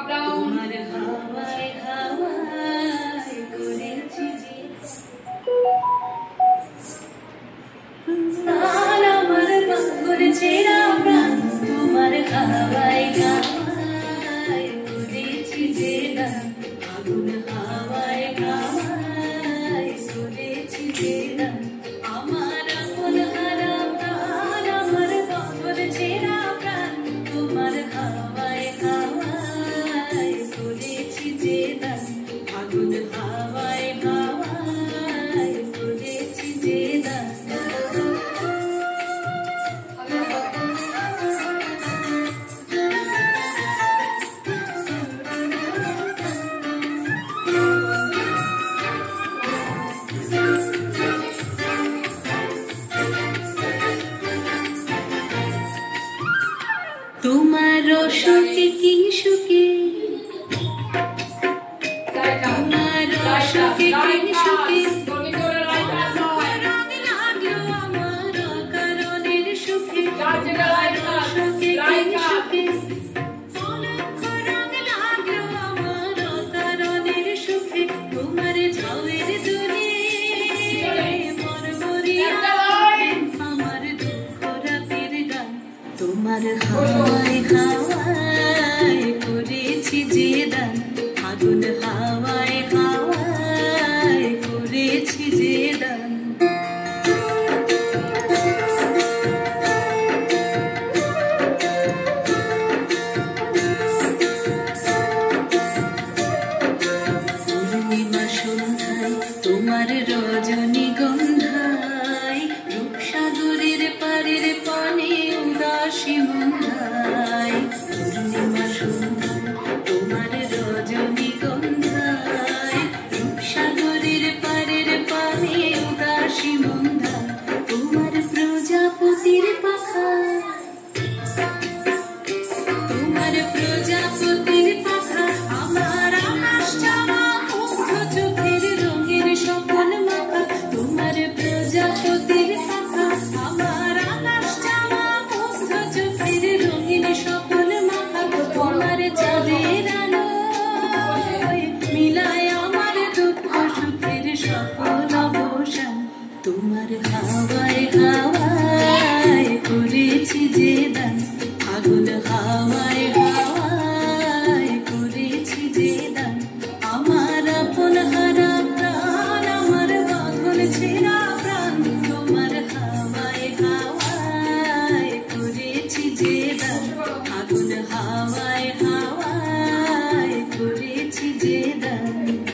তোমার হাওয়ায় হাওয়ায় করেছি যে স্নান আমার পাগল ছেঁড়া প্রাণ তোমার হাওয়ায় হাওয়ায় করেছি যে দান আগুন হাওয়ায় হাওয়ায় করেছি যে দান আমার আপন হারা প্রাণ আমার পাগল ছেঁড়া প্রাণ তোমার হাওয়ায় হাওয়ায় করেছি যে দান আগুন হাওয়ায় হাওয়ায় করেছি যে দান তোমার সুখে কি সুখে তোমার সুখে কি সুখে লাগলো আমার কারণের সুখে তোমার সুখে কি সুখে লাগলো আমার কারণের সুখে তোমার ঝাউয়ের দুলে মরমরিয়া আমার দুঃখ রাতের গান তোমার হাওয়ায় হাওয়ায় করেছি যে দান আগুন হাওয়ায় হাওয়ায় করেছি যে দান পূর্ণিমা সন্ধ্যায় তোমার রজনীগন্ধায় রূপসাগরের পারের পানে উদাসী মন্ধায় পূর্ণিমা সন্ধ্যায় তোমার রজনীগন্ধায় রূপসাগরের পারের পানে উদাসী মন্ধায় তোমার প্রজাপতির পাখা তোমার প্রজাপতির পাখা আমার আকাশ চাওয়া মুগ্ধ চোখের রঙের স্বপন মাখা তোমার প্রজাপতির পাখা আমার আকাশ চাওয়া মুগ্ধ চোখের রঙের স্বপন মাখা তোমার চাঁদের আলো মিলায় আমার দুঃখ সুখের সকল অবসান তোমার